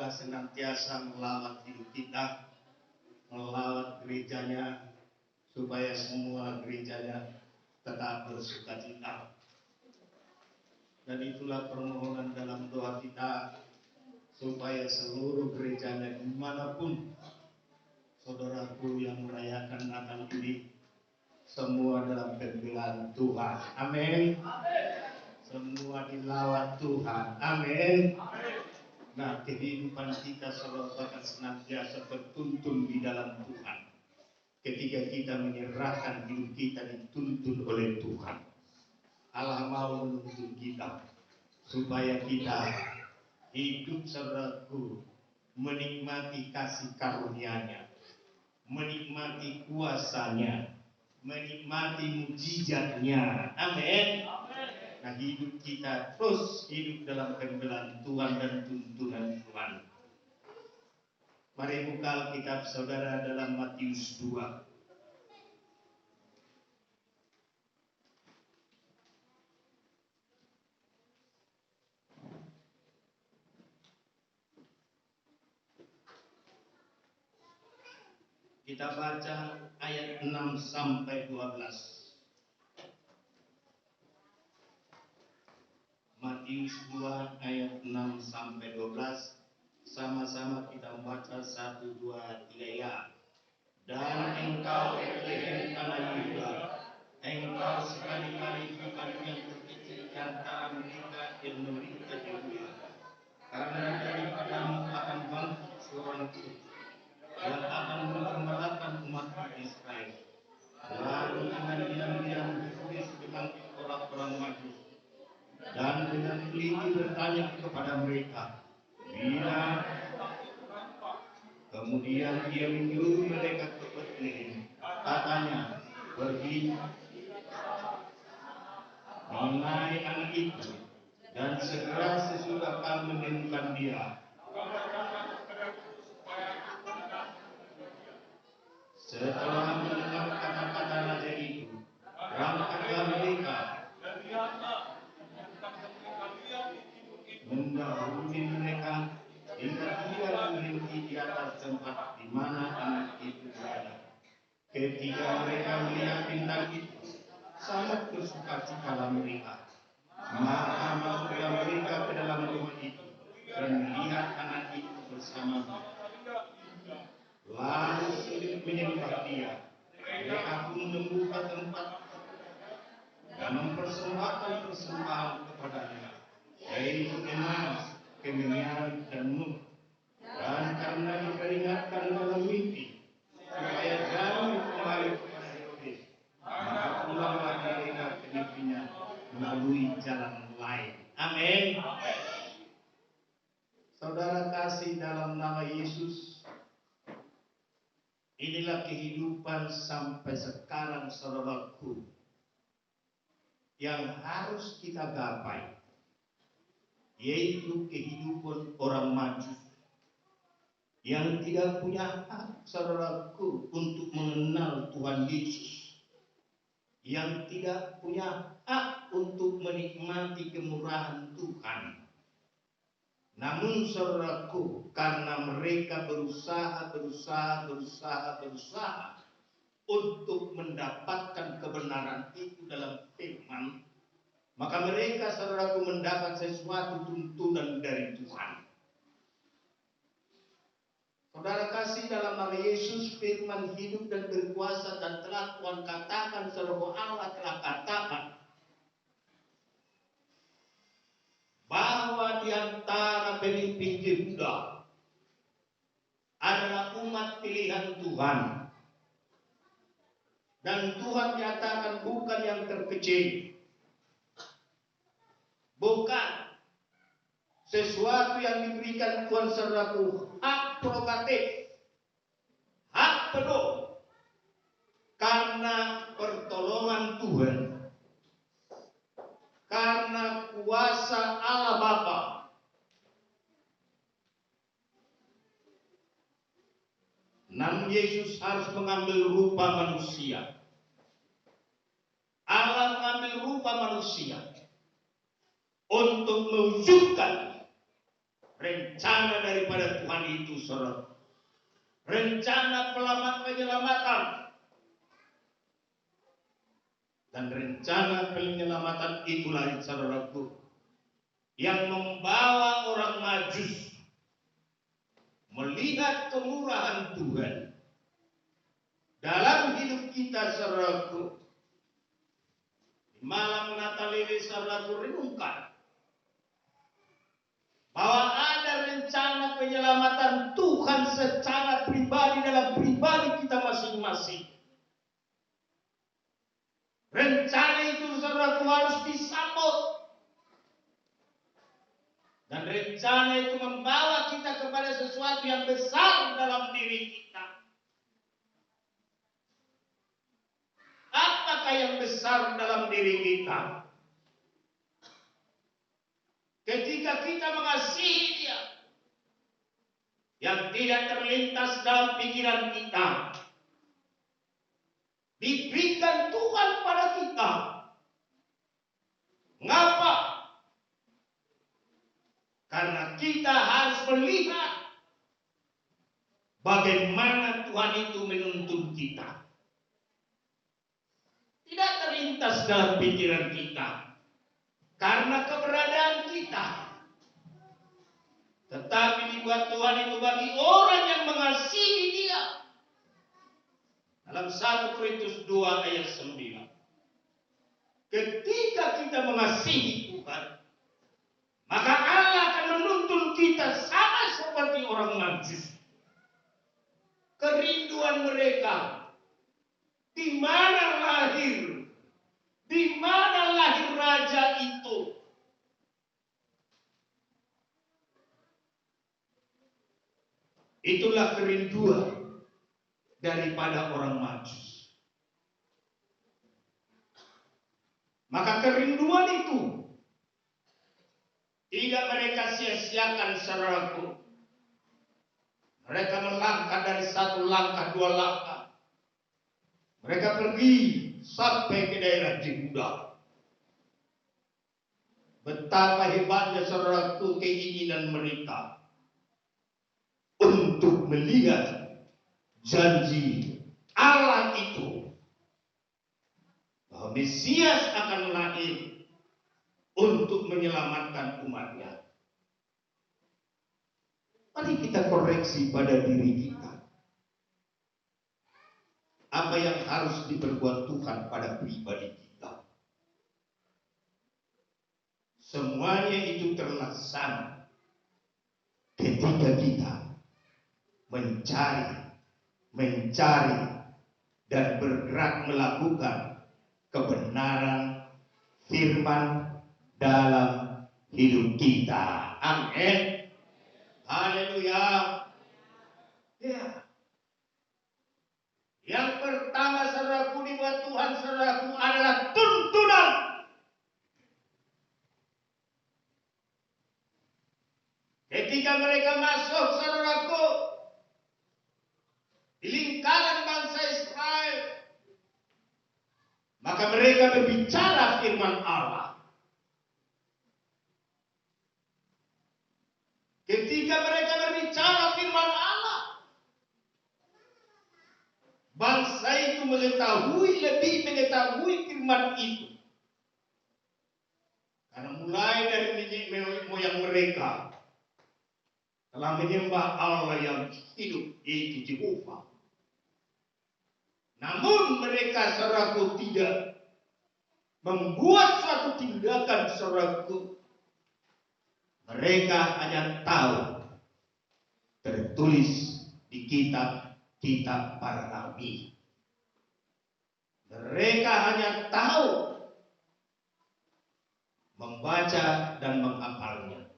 Allah senantiasa melawat hidup kita, melawat gerejanya, supaya semua gerejanya tetap bersukacita. Dan itulah permohonan dalam doa kita, supaya seluruh gerejanya dimanapun saudaraku yang merayakan Natal ini, semua dalam pembelaan Tuhan. Amin. Semua dilawat Tuhan. Amin. Nah, kehidupan kita selalu akan senantiasa bertuntun di dalam Tuhan. Ketika kita menyerahkan hidup kita dituntun oleh Tuhan. Allah mau menuntun kita supaya kita hidup saudaraku menikmati kasih karunia-Nya, menikmati kuasa-Nya, menikmati mujizat-Nya. Amin. Nah, hidup kita terus hidup dalam pembelaan Tuhan dan tuntunan Tuhan. Mari buka Alkitab saudara dalam Matius 2. Kita baca ayat 6 sampai 12. Matius 2 ayat 6 sampai 12. Sama-sama kita baca 1, 2, 3 ya. Dan engkau Betlehem tanah Yuda, engkau sekali-kali bukan yang terkecil di antara mereka yang memerintah Yehuda, karena daripadamu akan bangkit seorang putri yang akan menggembalakan umat Israel. Lalu dengan diam-diam Yesus memanggil orang-orang Majus dan dengan teliti bertanya kepada mereka. Bila kemudian dia menyuruh mereka ke Betlehem, katanya, pergi mengenai anak itu, dan segera sesudah kamu menemukan dia, setelah mendengar kata-kata raja itu, berangkatlah mereka mendahului mereka hingga dia berhenti di atas tempat di mana anak itu berada. Ketika mereka melihat bintang itu, sangat bersukacitalah mereka. Maka masuklah mereka ke dalam rumah itu dan melihat anak itu bersama mereka. Lalu sujud menyembah dia. Mereka pun membuka tempat dan mempersembahkan persembahan kepadanya, yaitu emas, kemenyan, dan nur. Dan karena diperingatkan dalam mimpi supaya jangan kembali kepada Herodes, maka pulanglah mereka ke negerinya melalui jalan lain. Amin. Saudara kasih dalam nama Yesus, inilah kehidupan sampai sekarang saudaraku yang harus kita gapai, yaitu kehidupan orang Majus yang tidak punya hak saudaraku untuk mengenal Tuhan Yesus, yang tidak punya hak untuk menikmati kemurahan Tuhan. Namun saudaraku, karena mereka berusaha untuk mendapatkan kebenaran itu dalam firman, maka mereka saudaraku mendapat sesuatu tuntunan dari Tuhan. Saudara kasih dalam nama Yesus, firman hidup dan berkuasa, dan telah Tuhan katakan, saudara, Allah telah katakan bahwa di antara pemimpin Yehuda adalah umat pilihan Tuhan. Dan Tuhan nyatakan bukan yang terkecil, bukan sesuatu yang diberikan Tuhan saudaraku, hak prerogatif, hak penuh, karena pertolongan Tuhan, karena kuasa Allah Bapa. Namun Yesus harus mengambil rupa manusia. Allah mengambil rupa manusia untuk mewujudkan rencana daripada itu, saudara. Rencana penyelamatan. Dan rencana penyelamatan itulah, saudaraku, yang membawa orang Majus melihat kemurahan Tuhan dalam hidup kita, saudaraku. Di malam Natal ini, saudaraku, renungkan bahwa ada rencana penyelamatan Tuhan secara pribadi dalam pribadi kita masing-masing. Rencana itu, saudaraku, harus disambut. Dan rencana itu membawa kita kepada sesuatu yang besar dalam diri kita. Apakah yang besar dalam diri kita? Ketika kita mengasihi Dia, yang tidak terlintas dalam pikiran kita, diberikan Tuhan pada kita. Mengapa? Karena kita harus melihat bagaimana Tuhan itu menuntun kita. Tidak terlintas dalam pikiran kita karena keberadaan kita, tetapi dibuat Tuhan itu bagi orang yang mengasihi Dia. Dalam 1 Korintus 2 ayat 9. Ketika kita mengasihi Tuhan, maka Allah akan menuntun kita sama seperti orang Majus. Kerinduan mereka, di mana lahir raja itu. Itulah kerinduan daripada orang Majus. Maka kerinduan itu tidak mereka sia-siakan, saudaraku. Mereka melangkah dari satu langkah, dua langkah. Mereka pergi sampai ke daerah Yehuda. Betapa hebatnya, saudaraku, keinginan mereka untuk melihat janji Allah itu, bahwa Mesias akan lahir untuk menyelamatkan umatnya. Mari kita koreksi pada diri kita. Apa yang harus diperbuat Tuhan pada pribadi kita. Semuanya itu terlaksana ketika kita mencari dan bergerak melakukan kebenaran firman dalam hidup kita. Amin. Haleluya. Ya. Yang pertama, saudaraku, dibuat Tuhan, saudaraku, adalah tuntunan. Ketika mereka masuk, saudaraku, di lingkaran bangsa Israel, maka mereka berbicara firman Allah. Ketika mereka berbicara firman Allah, bangsa itu lebih mengetahui firman itu. Karena mulai dari nenek moyang mereka telah menyembah Allah yang hidup, yaitu Jehovah. Namun mereka, saudaraku, tidak membuat suatu tindakan, saudaraku. Mereka hanya tahu tertulis di kitab para nabi. Mereka hanya tahu membaca dan menghafalnya.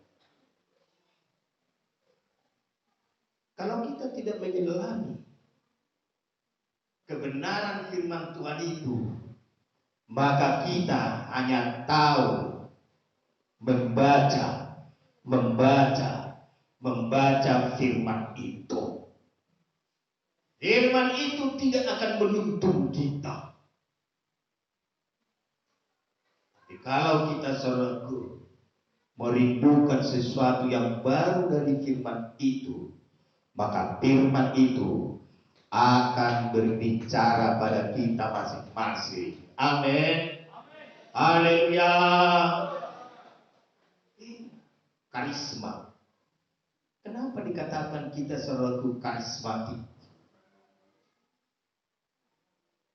Kalau kita tidak menyelami kebenaran firman Tuhan itu, maka kita hanya tahu membaca firman itu. Firman itu tidak akan menuntun kita. Tapi kalau kita, saudaraku, merindukan sesuatu yang baru dari firman itu, maka firman itu akan berbicara pada kita masing-masing. Amin. Haleluya. Karisma. Kenapa dikatakan kita selalu karismatik?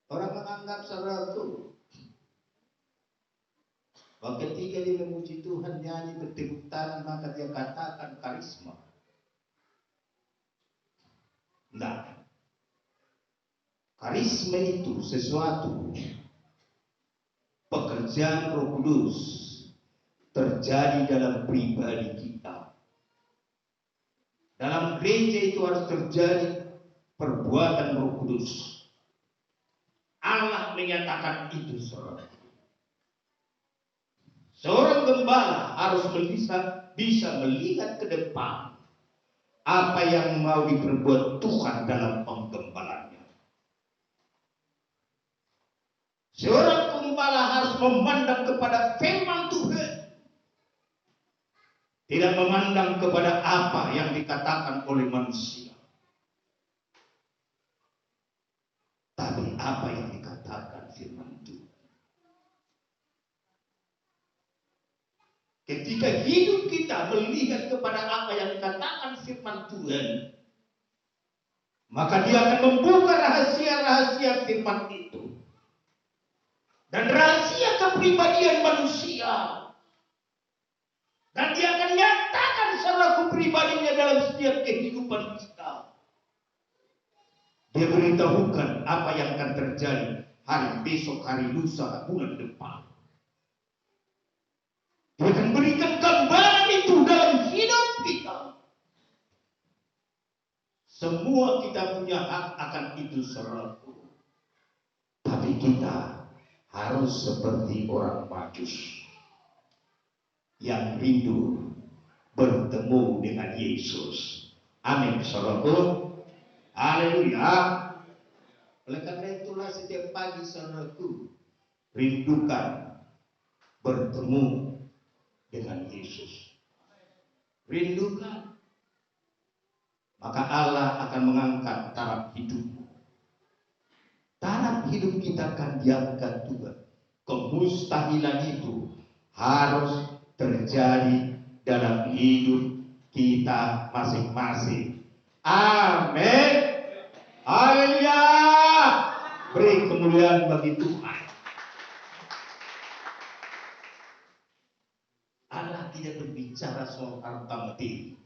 Orang menganggap selalu bahwa ketika dia memuji Tuhan, nyanyi, bertepuk tangan, maka dia katakan karisma. Nah, karisma itu sesuatu pekerjaan Roh Kudus terjadi dalam pribadi kita. Dalam gereja itu harus terjadi perbuatan Roh Kudus. Allah menyatakan itu saudara. Seorang gembala harus bisa melihat ke depan apa yang mau diperbuat Tuhan dalam penggembalanya. Seorang gembala harus memandang kepada firman Tuhan, tidak memandang kepada apa yang dikatakan oleh manusia, tapi apa yang dikatakan firman Tuhan. Ketika hidup kita melihat kepada apa yang dikatakan firman Tuhan, maka dia akan membuka rahasia-rahasia firman itu. Dan rahasia kepribadian manusia. Dan dia akan nyatakan secara kepribadiannya dalam setiap kehidupan kita. Dia beritahukan apa yang akan terjadi hari besok, hari lusa, bulan depan. Dia akan berikan gambaran itu dalam hidup kita. Semua kita punya hak akan itu seratus. Tapi kita harus seperti orang Majus yang rindu bertemu dengan Yesus. Amin, saudaraku. Haleluya. Oleh karena itulah setiap pagi saudaraku, rindukan bertemu dengan Yesus. Rindukan. Maka Allah akan mengangkat taraf hidupmu. Taraf hidup kita akan diangkat juga. Kemustahilan itu harus terjadi dalam hidup kita masing-masing. Amin. Haleluya. Beri kemuliaan bagi Tuhan. Allah tidak berbicara soal harta materi.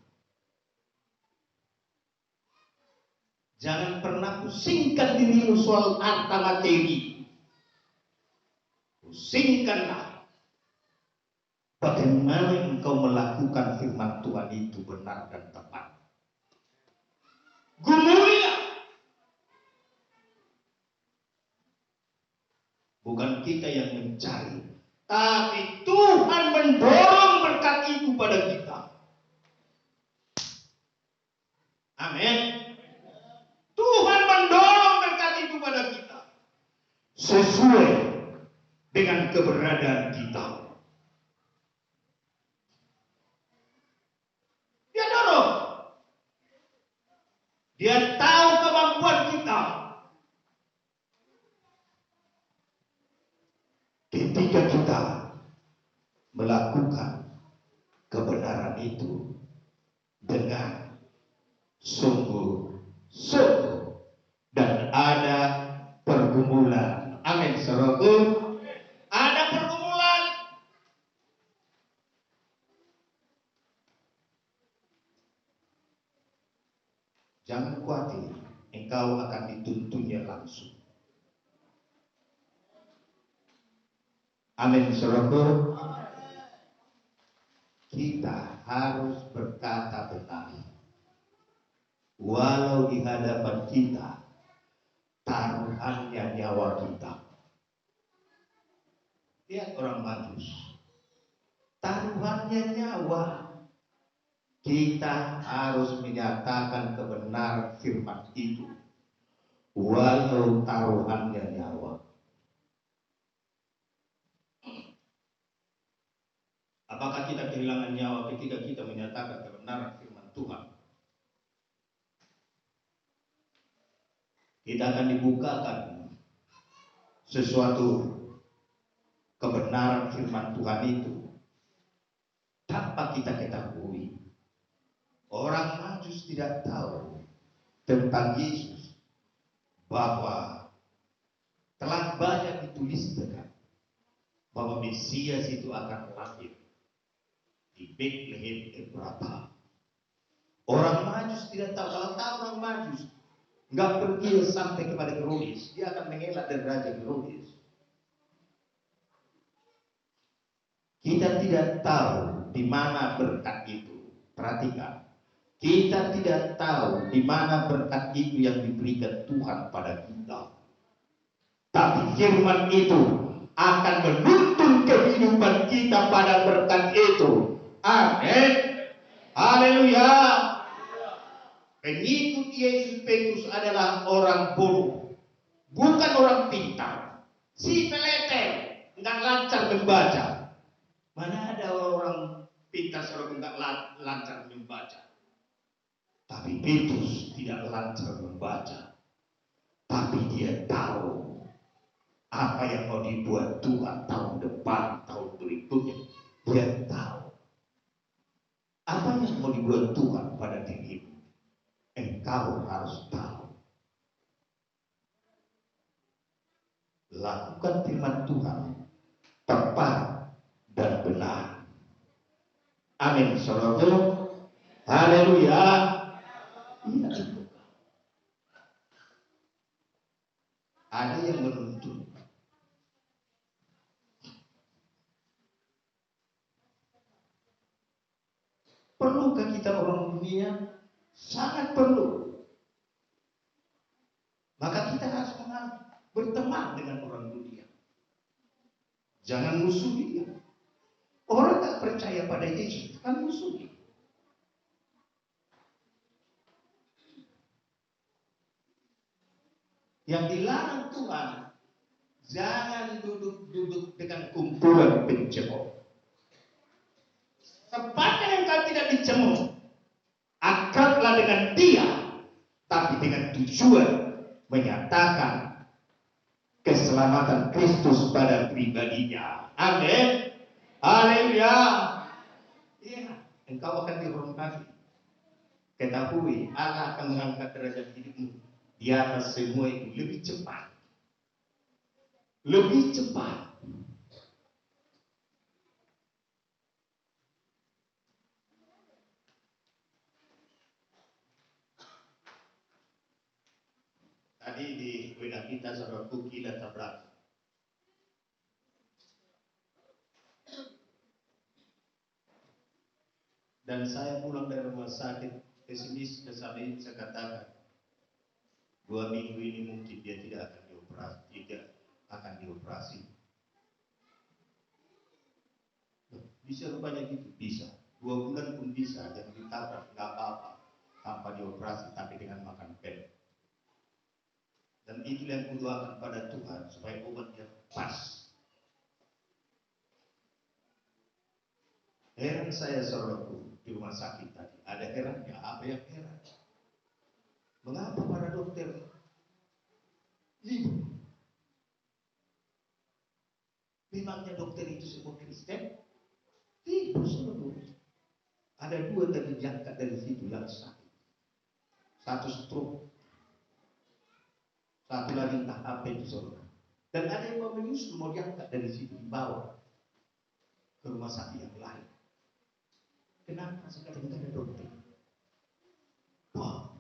Jangan pernah pusingkan dirimu soal harta materi. Pusingkanlah bagaimana engkau melakukan firman Tuhan itu benar dan tepat. Gumulilah. Bukan kita yang mencari, tapi Tuhan mendorong berkat itu pada kita. Amin. Tuhan mendorong berkat itu pada kita sesuai dengan keberadaan kita. Dia dorong. Dia tahu kemampuan kita. Ketika kita melakukan kebenaran itu dengan sungguh-sungguh dan ada pergumulan. Amin, saudaraku. Ada pergumulan. Jangan khawatir, engkau akan dituntunnya langsung. Amin, saudaraku. Kita harus berkata benar. Walau di hadapan kita taruhannya nyawa kita. Lihat orang Majus, taruhannya nyawa. Kita harus menyatakan kebenaran firman itu, walau taruhannya nyawa. Apakah kita kehilangan nyawa ketika kita menyatakan kebenaran firman Tuhan? kita akan dibukakan sesuatu kebenaran firman Tuhan itu tanpa kita ketahui. Orang Majus tidak tahu tentang Yesus, bahwa telah banyak dituliskan bahwa Mesias itu akan lahir di Bethlehem Efratah. Orang Majus tidak tahu. Kalau tahu orang Majus nggak pergi sampai kepada Herodes, dia akan mengelak dari Raja Herodes. Kita tidak tahu di mana berkat itu. Perhatikan, kita tidak tahu di mana berkat itu yang diberikan Tuhan pada kita. Tapi firman itu akan menuntun kehidupan kita pada berkat itu. Amin. Haleluya. Pengikut Yesus Petrus adalah orang bodoh, bukan orang pintar. Si peleter nggak lancar membaca. Mana ada orang pintar seorang nggak lancar membaca? Tapi Petrus tidak lancar membaca, tapi dia tahu apa yang mau dibuat Tuhan tahun depan, tahun berikutnya. Dia tahu apa yang mau dibuat Tuhan pada dirimu. Engkau harus tahu. Lakukan firman Tuhan tepat dan benar. Amin. Saudara, haleluya. Iya, itu. Ada yang menuntun. Perlukah kita orang dunia? Sangat perlu. Maka kita harus berteman dengan orang dunia. Jangan musuhi dia. Orang tak percaya pada Yesus kan musuhi. Yang dilarang Tuhan, jangan duduk-duduk dengan kumpulan pencemooh. Tempatnya engkau tidak dicemooh, akrablah dengan dia, tapi dengan tujuan menyatakan keselamatan Kristus pada pribadinya. Amin. Haleluya. Iya, engkau akan dihormati. Ketahui, Allah akan mengangkat derajat hidupmu di atas semua itu lebih cepat. Lebih cepat. Tadi di WA kita saudaraku gila tabrak. Dan saya pulang dari rumah sakit pesimis kesana saya katakan 2 minggu ini mungkin dia tidak akan dioperasi. Bisa rupanya gitu, bisa. 2 bulan pun bisa, jangan ditabrak, nggak apa-apa, tanpa dioperasi, tapi dengan makan pil. Dan itu yang kudoakan pada Tuhan supaya obatnya pas. Heran saya saudaraku di rumah sakit tadi, ada herannya, apa yang heran? Mengapa para dokter libur? Memangnya dokter itu semua Kristen? Tidak, saudara. Ada 2 tadi diangkat dari situ yang sakit. 1 stroke, 1 lagi entah apa itu saudara. Dan ada yang mau menyusul, mau diangkat dari situ, dibawa ke rumah sakit yang lain. Kenapa sekarang ada dokter? Wah,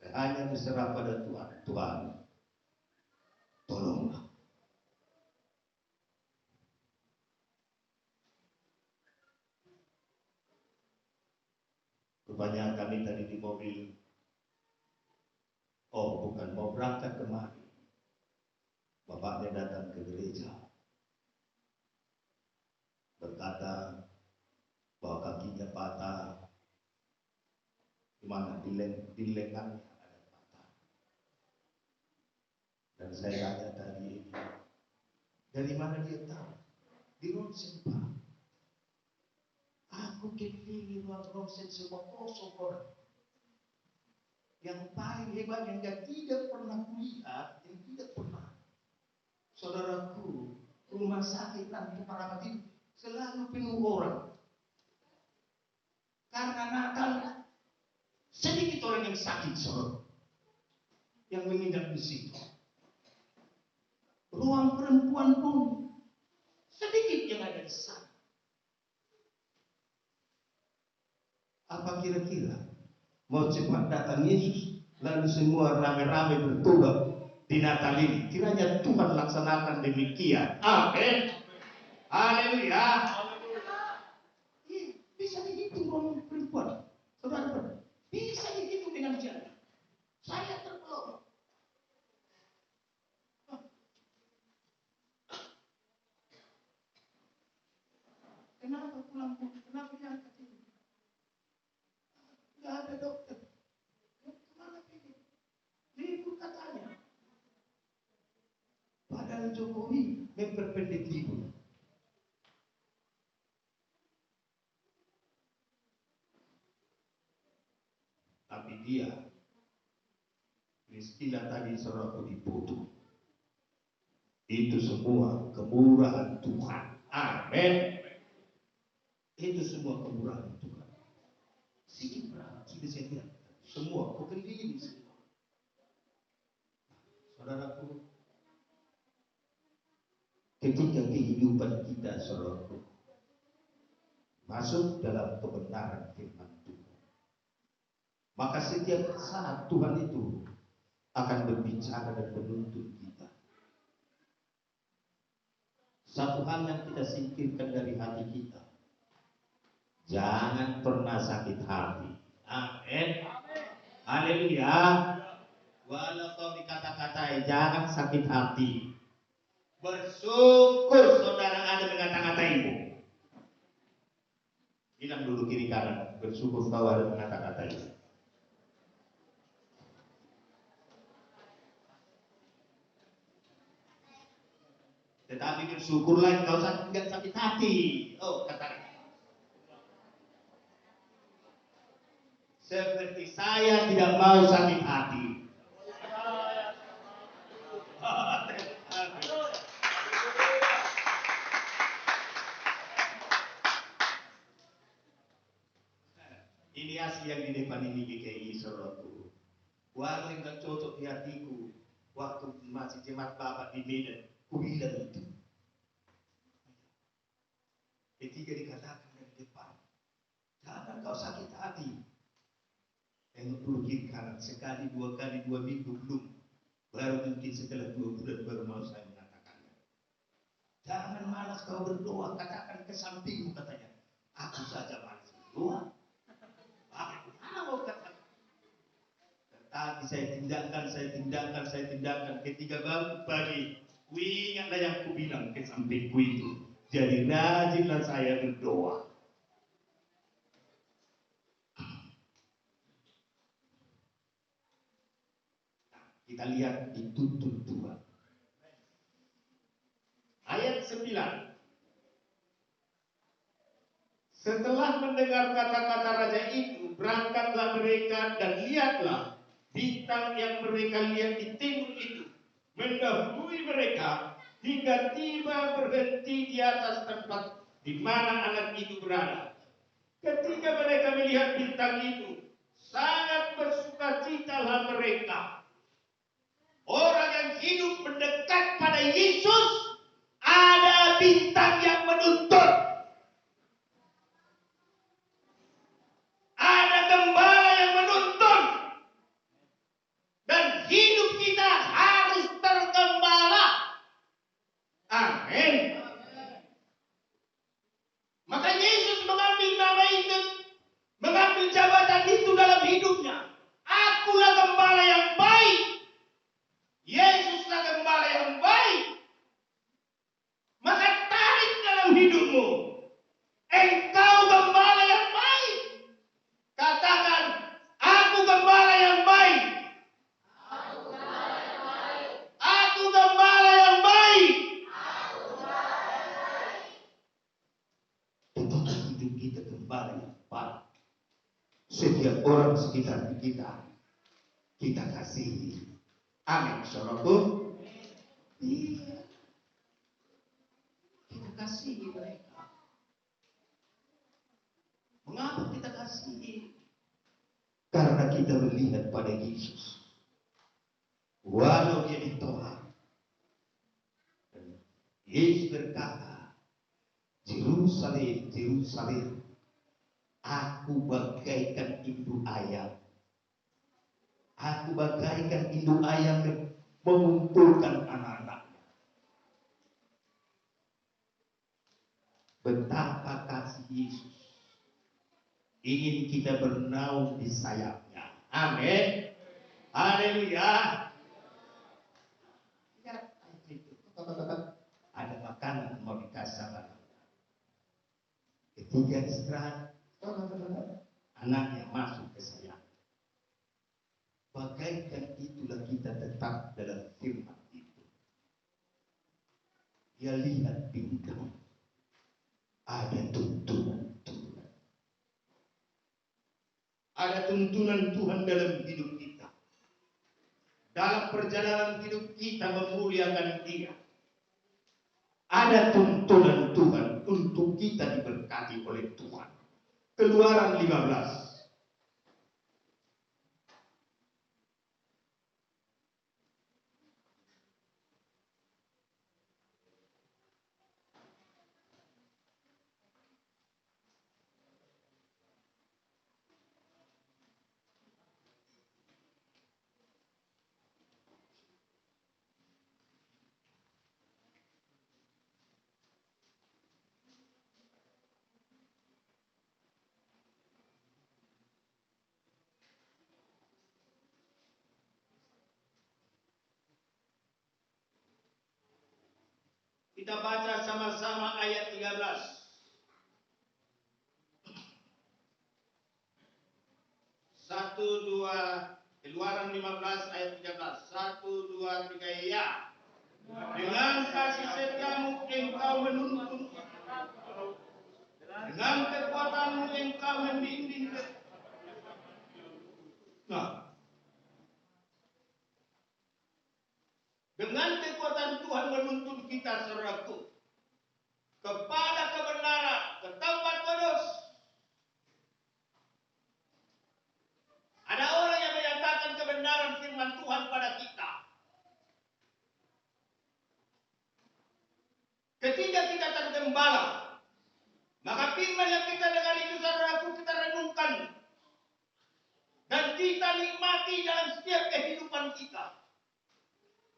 saya hanya berserah pada Tuhan. Tuhan, tolonglah. Rupanya kami tadi di mobil, bukan mau berangkat kemari. Bapaknya datang ke gereja, berkata bahwa kakinya patah, di mana di lengannya ada patah. Dan saya tanya tadi, dari mana dia tahu? Di ronsen Pak. Aku keliling ruang ronsen semua kosong orang. Yang paling hebat yang tidak pernah kulihat, yang tidak pernah. Saudaraku, rumah sakit dan keparahan itu selalu penuh orang. Karena Natal, sedikit orang yang sakit, saudara, yang mengidap di situ. Ruang perempuan pun sedikit yang ada di sana. Apa kira-kira mau cepat datang Yesus, lalu semua rame-rame bertobat di Natal ini? Kiranya Tuhan laksanakan demikian. Amin. Haleluya. Bisa dihitung ruang perempuan, saudara. Bisa dihitung dengan jari. Saya terpeluk. Kenapa pulang? Kenapa diangkat ini? Tidak ada dokter. Kemana pergi? Libur katanya. Padahal Jokowi memperpendek libur. Tapi dia istilah tadi saudara dipotong. Itu semua kemurahan Tuhan. Amin. Itu semua kemurahan Tuhan. Sedikit berapa? Sudah saya lihat. Semua kekeliling semua. Saudaraku, ketika kehidupan kita, saudaraku, masuk dalam kebenaran firman Tuhan, maka setiap saat Tuhan itu akan berbicara dan menuntun kita. Satu hal yang kita singkirkan dari hati kita, jangan pernah sakit hati. Amin. Haleluya. Walau kau dikata-katai, jangan sakit hati. Bersyukur saudara ada mengata-kataimu. Bilang dulu kiri kanan, bersyukur kau ada mengata-kataimu. Tetapi bersyukurlah kau tidak sakit hati. Oh, kata seperti saya tidak mau sakit hati. Ini asli yang di depan ini GKI, saudaraku. Walau yang gak cocok di hatiku, waktu masih jemaat Bapak di Medan, ku bilang itu. Ketika dikatakan dari depan, jangan kau sakit hati. Tengok dulu kiri kanan, sekali, 2 kali, 2 minggu belum. Baru mungkin setelah 2 bulan baru mau saya mengatakannya. Jangan malas kau berdoa, katakan ke sampingmu katanya. Aku saja malas berdoa. Aku mau katakan. Tetapi saya tindakan. Ketika bangun pagi, ku ingatlah yang ku bilang ke sampingku itu. Jadi rajinlah saya berdoa. Kita lihat dituntun Tuhan. Ayat 9. Setelah mendengar kata-kata raja itu, berangkatlah mereka dan lihatlah bintang yang mereka lihat di timur itu mendahului mereka hingga tiba berhenti di atas tempat di mana anak itu berada. Ketika mereka melihat bintang itu, sangat bersukacitalah mereka. Orang yang hidup mendekat pada Yesus, ada bintang yang menuntun. Ada gembala yang menuntun. Dan hidup kita harus tergembala. Amin. Maka Yesus mengambil nama itu, mengambil jabatan itu dalam hidupnya. Akulah gembala yang baik. Yesuslah gembala yang baik. Maka tarik dalam hidupmu. Engkau gembala yang baik. Katakan, aku gembala yang baik. Aku gembala yang baik. Aku gembala yang baik. Aku gembala yang baik. Ketika hidup kita gembala yang baik, setiap orang sekitar kita kita kasihi. Amin, saudaraku. Iya, kita kasihi mereka. Mengapa kita kasihi? Karena kita melihat pada Yesus. Walau dia ditolak, Yesus berkata, Yerusalem, Yerusalem, aku bagaikan induk ayam. Aku bagaikan induk ayam yang mengumpulkan anak-anaknya. Betapa kasih Yesus ingin kita bernaung di sayapnya. Amin. Haleluya. Ada makanan mau dikasih sama ketika istirahat, anaknya masuk ke saya. Bagaikan itulah kita tetap dalam firman itu. Dia lihat bintang, ada tuntunan-tuntunan. Ada tuntunan Tuhan dalam hidup kita. Dalam perjalanan hidup kita memuliakan Dia. Ada tuntunan Tuhan untuk kita diberkati oleh Tuhan. Keluaran 15. Kita baca sama-sama ayat 13. 1, 2, Keluaran 15 ayat 13. 1, 2, 3, ya. Dengan kasih setiamu engkau menuntun, dengan kekuatanmu engkau membimbing. Nah, dengan kekuatan Tuhan menuntun kita, saudaraku, kepada kebenaran, ke tempat kudus. Ada orang yang menyatakan kebenaran firman Tuhan pada kita. Ketika kita tergembala, maka firman yang kita dengar itu, saudaraku, kita renungkan dan kita nikmati dalam setiap kehidupan kita.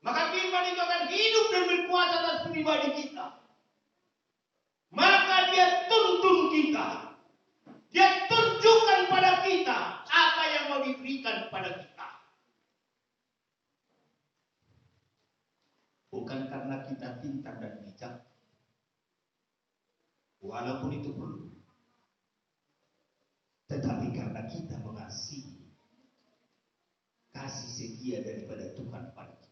Maka firman itu akan hidup dan berkuasa atas pribadi kita. Maka dia tuntun kita. Dia tunjukkan pada kita apa yang mau diberikan pada kita. Bukan karena kita pintar dan bijak. Walaupun itu perlu. Tetapi karena kita mengasihi kasih setia daripada Tuhan pada kita.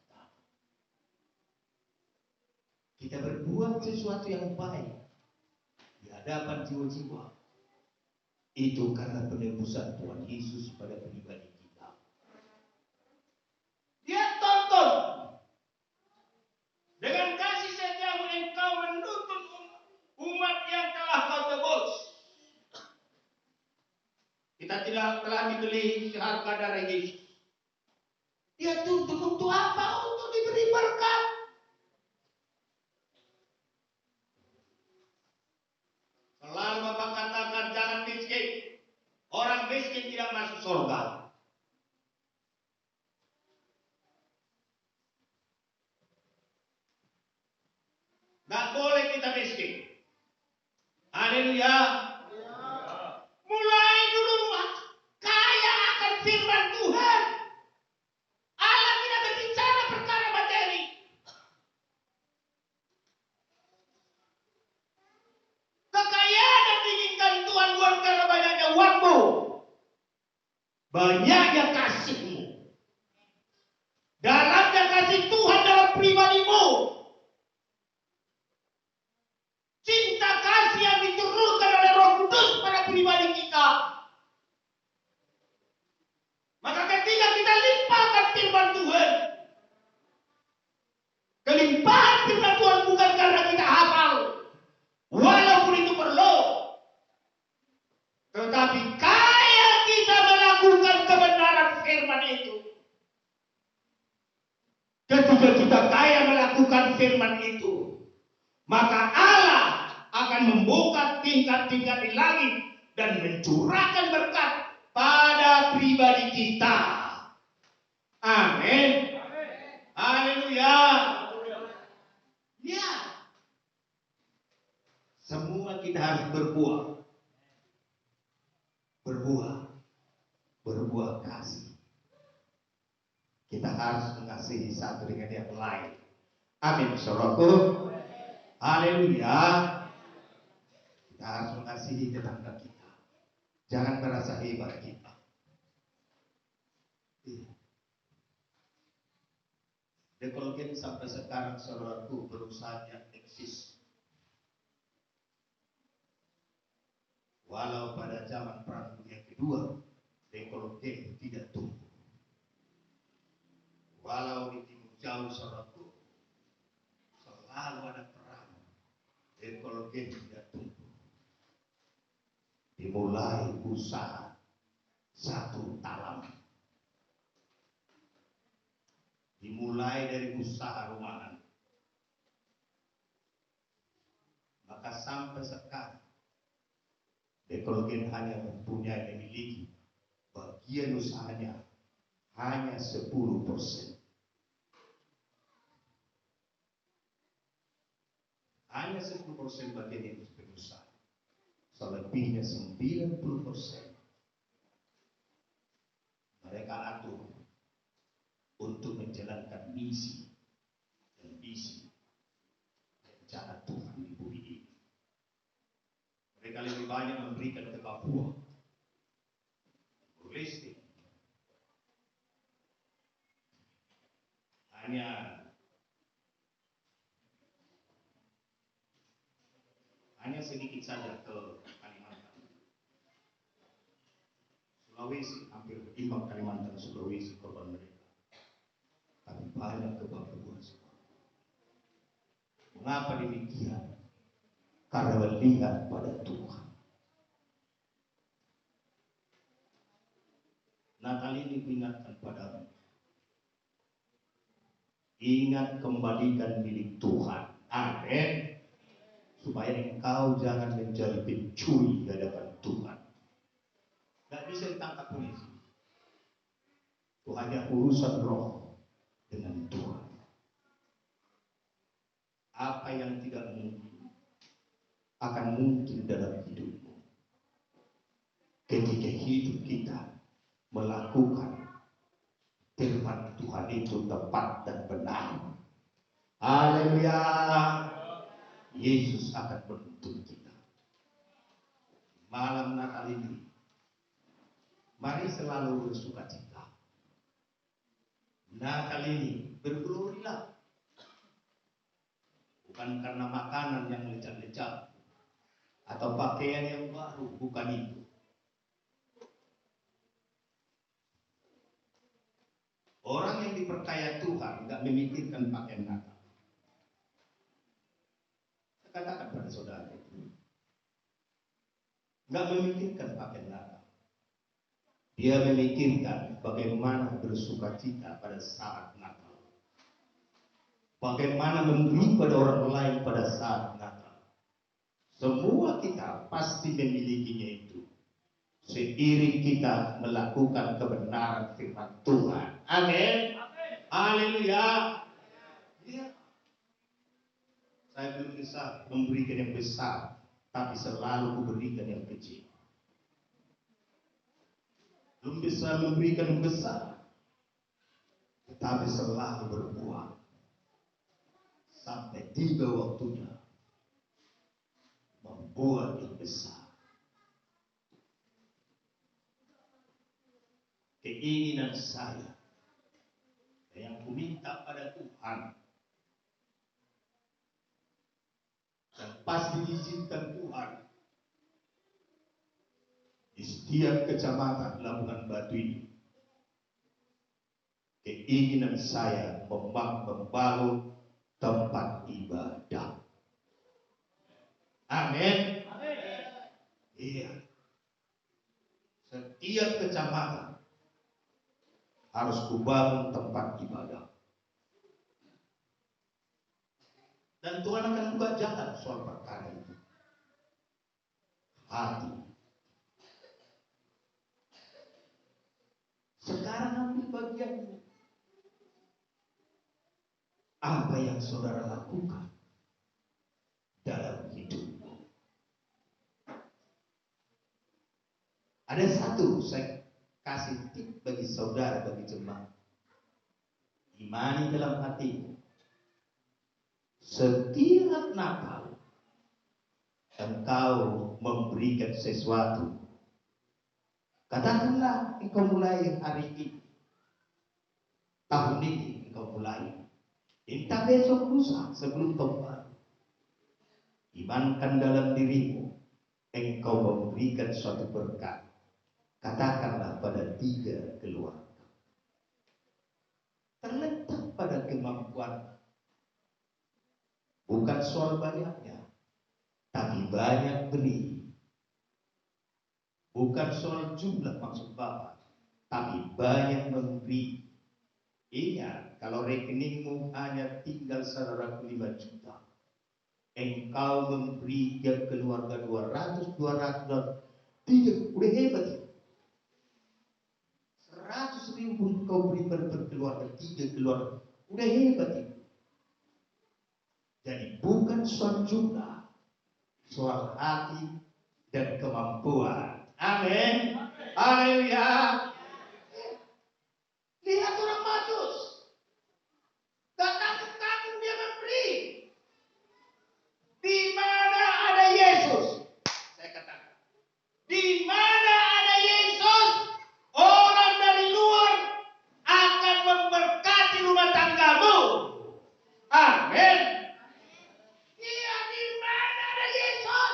Kita berbuat sesuatu yang baik di hadapan jiwa-jiwa. Itu karena penebusan Tuhan Yesus pada pribadi kita. Dia tonton dengan kasih setiamu engkau menuntun umat yang telah kau tebus. Kita tidak telah dibeli seharga darah Yesus. Dia tuntun untuk apa? Untuk diberi berkat. Selalu Bapak katakan jangan miskin. Orang miskin tidak masuk surga. Nggak boleh kita miskin. Haleluya. Mulai dulu kaya akan firman Tuhan. Allah tidak berbicara perkara materi. Kekayaan yang diinginkan Tuhan bukan karena banyaknya uangmu, banyaknya kasihmu, dalamnya kasih Tuhan dalam pribadimu, cinta kasih yang diturunkan oleh Roh Kudus pada pribadi kita. Maka ketika kita limpah itu. Ketika kita kaya melakukan firman itu, maka Allah akan membuka tingkat-tingkat di langit dan mencurahkan berkat pada pribadi kita. Amin. Haleluya. Ya. Semua kita harus berbuah. Berbuah kasih. Kita harus mengasihi satu dengan yang lain. Amin, saudaraku. Haleluya. Kita harus mengasihi tetangga kita. Jangan merasa hebat kita. Dekologen sampai sekarang saudaraku berusaha eksis. Walau pada zaman Perang Dunia Kedua, dekologen tidak tumbuh. Walau di timur jauh saudaraku, selalu ada perang, dekologen tidak tumbuh. Dimulai usaha satu talam. Dimulai dari usaha rumahan. Maka sampai sekarang dekologen hanya memiliki bagian usahanya hanya 10%. Hanya 10% bagian itu pengusaha. Selebihnya 90% mereka atur untuk menjalankan misi dan visi rencana Tuhan di bumi ini. Mereka lebih banyak memberikan ke Papua, Leste, hanya sedikit saja ke Kalimantan. Sulawesi hampir berimbang Kalimantan Sulawesi korban mereka. Tapi banyak ke Papua. Mengapa demikian? Karena melihat pada Tuhan. Nah, kali ini ingatkan padamu. Ingat kembalikan milik Tuhan. Amin. Supaya engkau jangan menjadi pencuri di hadapan Tuhan. Gak bisa ditangkap polisi. Itu hanya urusan roh dengan Tuhan. Apa yang tidak mungkin akan mungkin dalam hidupmu ketika hidup kita melakukan firman Tuhan itu tepat dan benar. Haleluya. Yesus akan menuntun kita. Malam Natal ini, mari selalu bersukacita. Natal ini bergelorilah. Bukan karena makanan yang lecak-lecak atau pakaian yang baru, bukan itu. Orang yang dipercaya Tuhan nggak memikirkan pakaian Natal. Saya katakan pada saudara itu, nggak memikirkan pakaian Natal. Dia memikirkan bagaimana bersukacita pada saat Natal. Bagaimana memberi pada orang lain pada saat Natal. Semua kita pasti memilikinya itu. Seiring kita melakukan kebenaran firman Tuhan. Amin. Haleluya. Ya. Saya belum bisa memberikan yang besar, tapi selalu memberikan yang kecil. Belum bisa memberikan yang besar, tetapi selalu berbuah. Sampai tiba waktunya membuat yang besar. Keinginan saya yang kuminta pada Tuhan dan pasti diizinkan Tuhan di setiap kecamatan Labuhan Batu ini. Keinginan saya membangun tempat ibadah. Amin. Iya. Setiap kecamatan harus kubangun tempat ibadah. Dan Tuhan akan buka jalan soal perkara itu. Hati. Sekarang ambil bagianmu. Apa yang saudara lakukan dalam hidupmu? Ada satu saya kasih tip bagi saudara, bagi jemaat. Imani dalam hatimu. Setiap nakal engkau memberikan sesuatu. Katakanlah engkau mulai hari ini, tahun ini engkau mulai. Entah besok lusa sebelum tahun baru. Imankan dalam dirimu, engkau memberikan suatu berkat. Katakanlah pada 3 keluarga. Terletak pada kemampuan. Bukan soal banyaknya, tapi banyak beri. Bukan soal jumlah maksud Bapak, tapi banyak memberi. Ingat, kalau rekeningmu hanya tinggal saudaraku 5 juta, engkau memberi ke keluarga 200, 3, udah hebat ya. 100.000 kau beri per keluarga, 3 keluarga, udah hebat ya. Jadi bukan soal jumlah, soal hati dan kemampuan. Amin. Haleluya. Lihat orang Majus. Gak takut-takut dia memberi. Di mana ada Yesus? Saya katakan. Di mana ada Yesus, orang dari luar akan memberkati rumah tanggamu. Amin. Iya, di mana ada Yesus?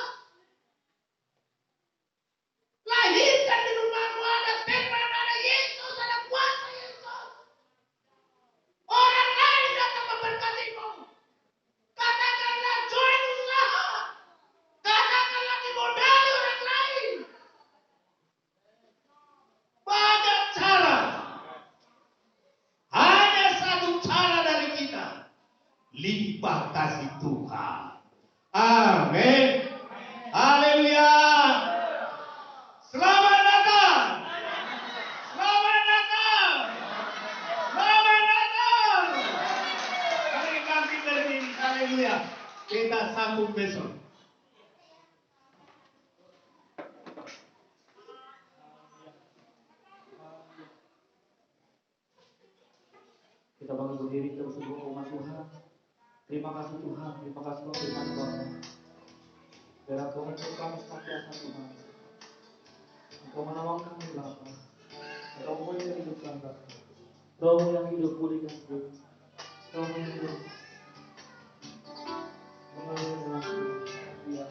Lahirkan di rumahmu ada firman, ada Yesus, ada kuasa Yesus. Orang lain datang memberkatimu. Katakanlah join usaha. Katakanlah dimodali orang lain. Banyak cara. Hanya satu cara dari kita. Limpah kasih Tuhan. Amin. Haleluya. Selamat datang. Selamat datang. Selamat datang. Mari kami berdiri. Haleluya. Kita sambut besok. Kita bangkit berdiri terus berdoa umat Tuhan. Terima kasih Tuhan, terima kasih Tuhan firman Bapa. Biar Engkau menuntut kami senantiasa Tuhan. Engkau menolong kami Bapa. Engkau memulihkan hidup kami Bapa. Roh yang hidup pulihkan hidup. Roh yang hidup mengalir dalam hidup. Ya.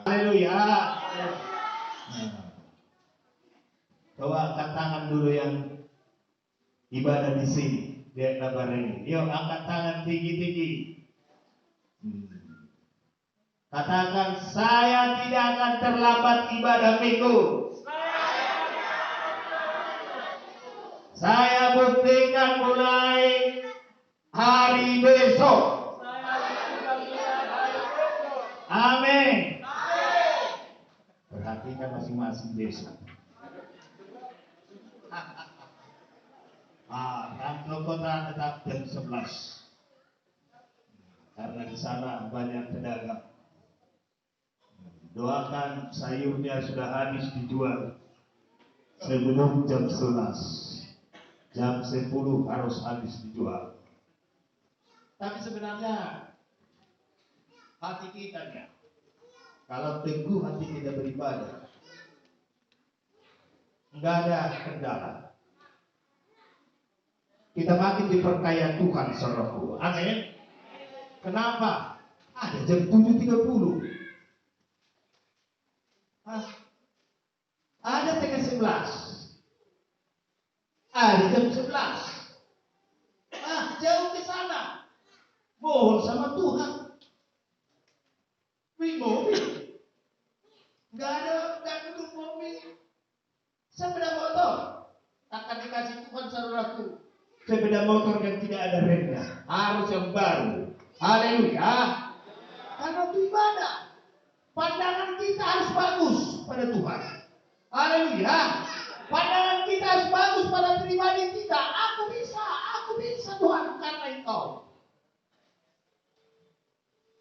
Haleluya. Coba angkat tangan dulu yang ibadah di sini, di lebar ini. Yuk angkat tangan tinggi-tinggi. Katakan, saya tidak akan terlambat ibadah minggu. Saya buktikan mulai hari besok. Amin. Perhatikan masing-masing besok. Kantor kota tetap jam 11. Karena di sana banyak pedagang. Doakan sayurnya sudah habis dijual sebelum jam 11. Jam 10 harus habis dijual. Tapi sebenarnya hati kita ya, kalau teguh hati kita beribadah, enggak ada kendala. Kita makin diperkaya Tuhan saudaraku. Amin. Kenapa? Ada jam 7.30. Ada tengah 11. Ada jam 11. Jauh ke sana. Mohon sama Tuhan. Mobil. Enggak duduk mobil. Sepeda motor. Akan dikasih Tuhan saudaraku. Sepeda motor yang tidak ada remnya. Harus yang baru. Haleluya. Karena itu ibadah. Pandangan kita harus bagus pada Tuhan. Haleluya. Pandangan kita harus engkau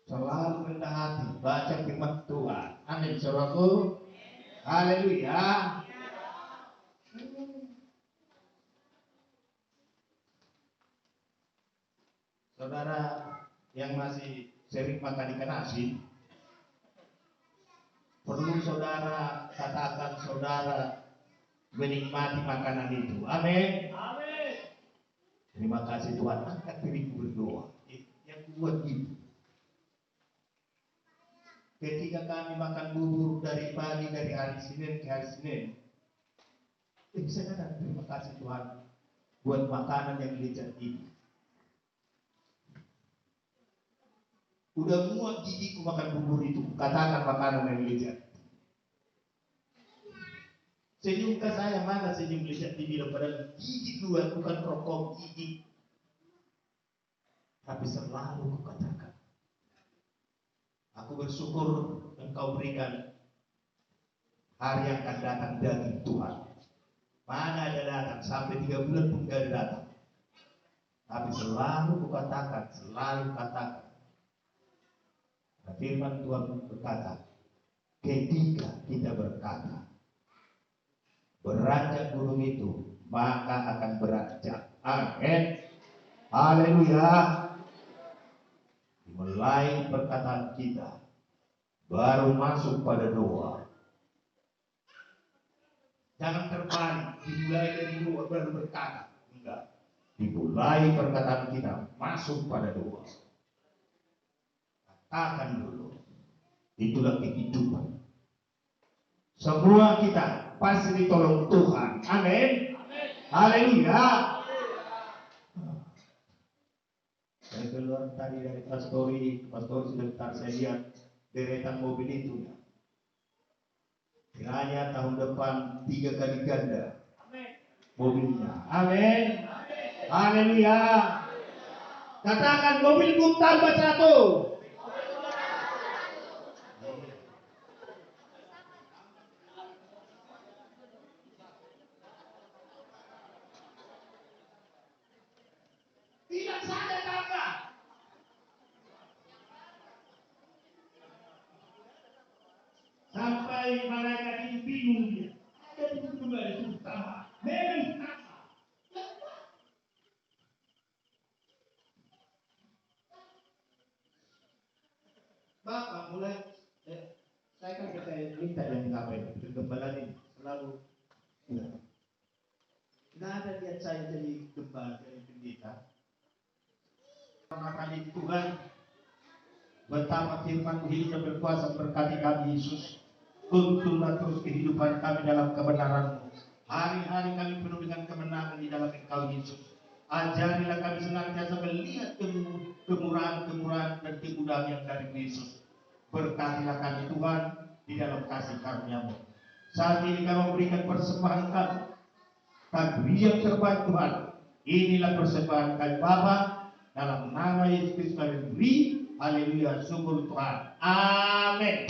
selalu rendah hati baca firman Tuhan. Amin, saudaraku. Haleluya. Saudara yang masih sering makan ikan asin, perlu saudara katakan saudara menikmati makanan itu. Amin. Amin. Terima kasih Tuhan. Angkat diriku berdoa. Yang buat itu. Ketika kami makan bubur dari pagi dari hari Senin ke hari Senin, bisa katakan terima kasih Tuhan buat makanan yang lezat ini. Udah muak gigiku makan bubur itu. Katakan makanan yang lezat. Senyum ke saya, mana senyum lezat dibilang padahal gigi keluar bukan rokok gigi. Tapi selalu kukatakan, aku bersyukur engkau berikan hari yang akan datang daging Tuhan. Mana ada datang sampai 3 bulan pun gak ada datang. Tapi selalu kukatakan, selalu katakan. Nah, firman Tuhan berkata, ketika kita berkata, beranjak gunung itu, maka akan beranjak. Amin. Haleluya. Mulai perkataan kita, baru masuk pada doa. Jangan terbalik, dimulai dari doa baru berkata. Enggak. Dimulai perkataan kita, masuk pada doa. Katakan dulu. Itulah kehidupan. Semua kita pasti ditolong Tuhan. Amin. Haleluya. Saya keluar tadi dari pastori sebentar saya lihat deretan mobil itu. Kiranya tahun depan 3 kali ganda mobilnya. Amin. Haleluya. Katakan mobilku tambah 1. Tidak saja tambah. Sampai malaikat itu bingung dia. Ada di kembali itu tambah. Memang tambah. Bapak mulai saya kan percaya minta yang ngapain kegembala ini selalu nggak ada lihat saya jadi gembala jadi pendeta. Karena Tuhan betapa firman hidup dan berkuasa berkati kami Yesus. Tuntunlah terus kehidupan kami dalam kebenaran-Mu. Hari-hari kami penuh dengan kemenangan di dalam Engkau Yesus. Ajarilah kami senantiasa melihat kemurahan-kemurahan dan kemudahan yang dari Yesus. Berkatilah kami Tuhan di dalam kasih karunia-Mu. Saat ini kami memberikan persembahan kami. Tapi yang terbaik Tuhan. Inilah persembahan kami Bapa. Dalam nama Yesus Kristus kami beri. Haleluya, syukur Tuhan. Amin.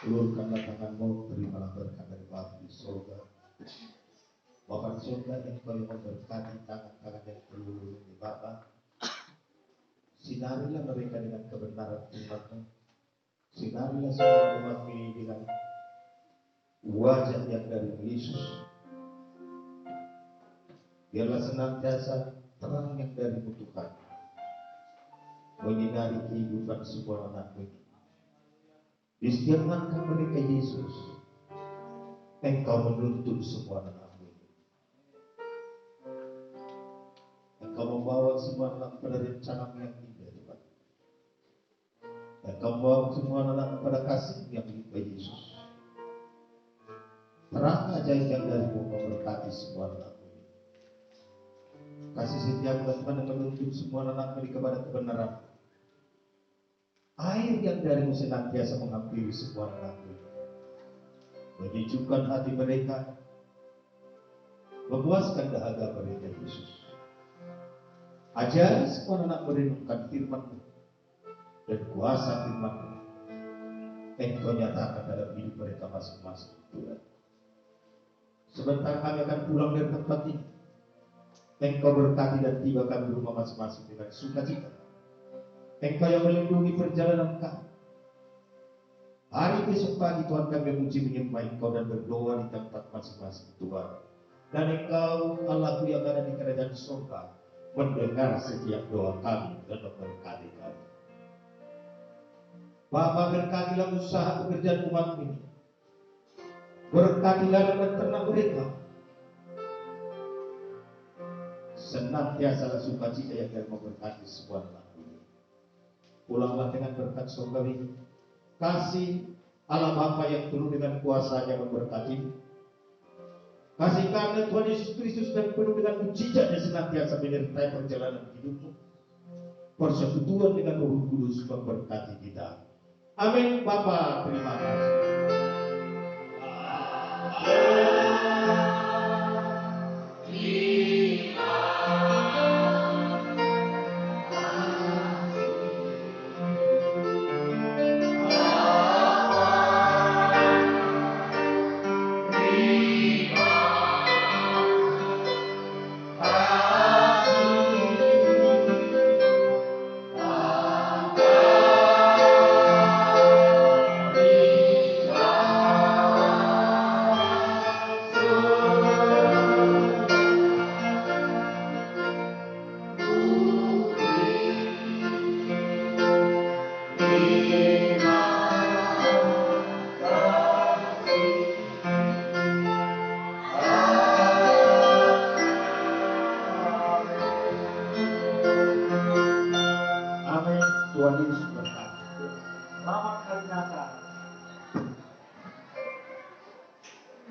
Ulurkanlah tanganmu, terimalah berkat dari Bapa di surga. Bapa di surga, Engkau yang memberkati tangan-tangan yang terulur di Bapa. Sinarilah mereka dengan kebenaran firman-Mu. Sinarilah semua umat ini dengan wajah yang dari Yesus. Biarlah senantiasa terang yang dari Tuhan menyinari kehidupan semua anak-Mu ini. Di setiap langkah mereka Yesus, Engkau menuntun semua anak-Mu ini. Engkau membawa semua anak pada rencana yang indah, Tuhan. Engkau membawa semua anak pada kasih yang limpah Yesus. Terang ajaib yang darimu memberkati semua anak-Mu ini. Kasih setiap Tuhan yang menuntun semua anak-Mu ini kepada kebenaran. Air yang darimu senantiasa menghampiri semua anak-Mu, menyejukkan hati mereka, memuaskan dahaga mereka Yesus. Ajari semua anak merenungkan firman-Mu dan kuasa firman-Mu. Engkau nyatakan dalam hidup mereka masing-masing, Tuhan. Sebentar kami akan pulang dari tempat ini, Engkau berkati dan tiba kami di rumah masing-masing dengan sukacita. Engkau yang melindungi perjalanan kami. Hari besok pagi Tuhan kami memuji menyembah Engkau dan berdoa di tempat masing-masing Tuhan. Dan Engkau Allahku yang ada di kerajaan surga mendengar setiap doa kami dan memberkati kami. Bapa, berkatilah usaha pekerjaan umat ini. Berkatilah dan ternak mereka. Senantiasa sukacita yang akan memberkati semua anak. Pulanglah dengan berkat surgawi, kasih Allah Bapa yang penuh dengan kuasa-Nya memberkati. Kasih karena Tuhan Yesus Kristus dan penuh dengan mujizat yang senantiasa menyertai perjalanan hidupmu. Persekutuan dengan Roh Kudus memberkati kita. Amin. Bapa, terima kasih. Tuhan Yesus berkata, selamat hari Natal.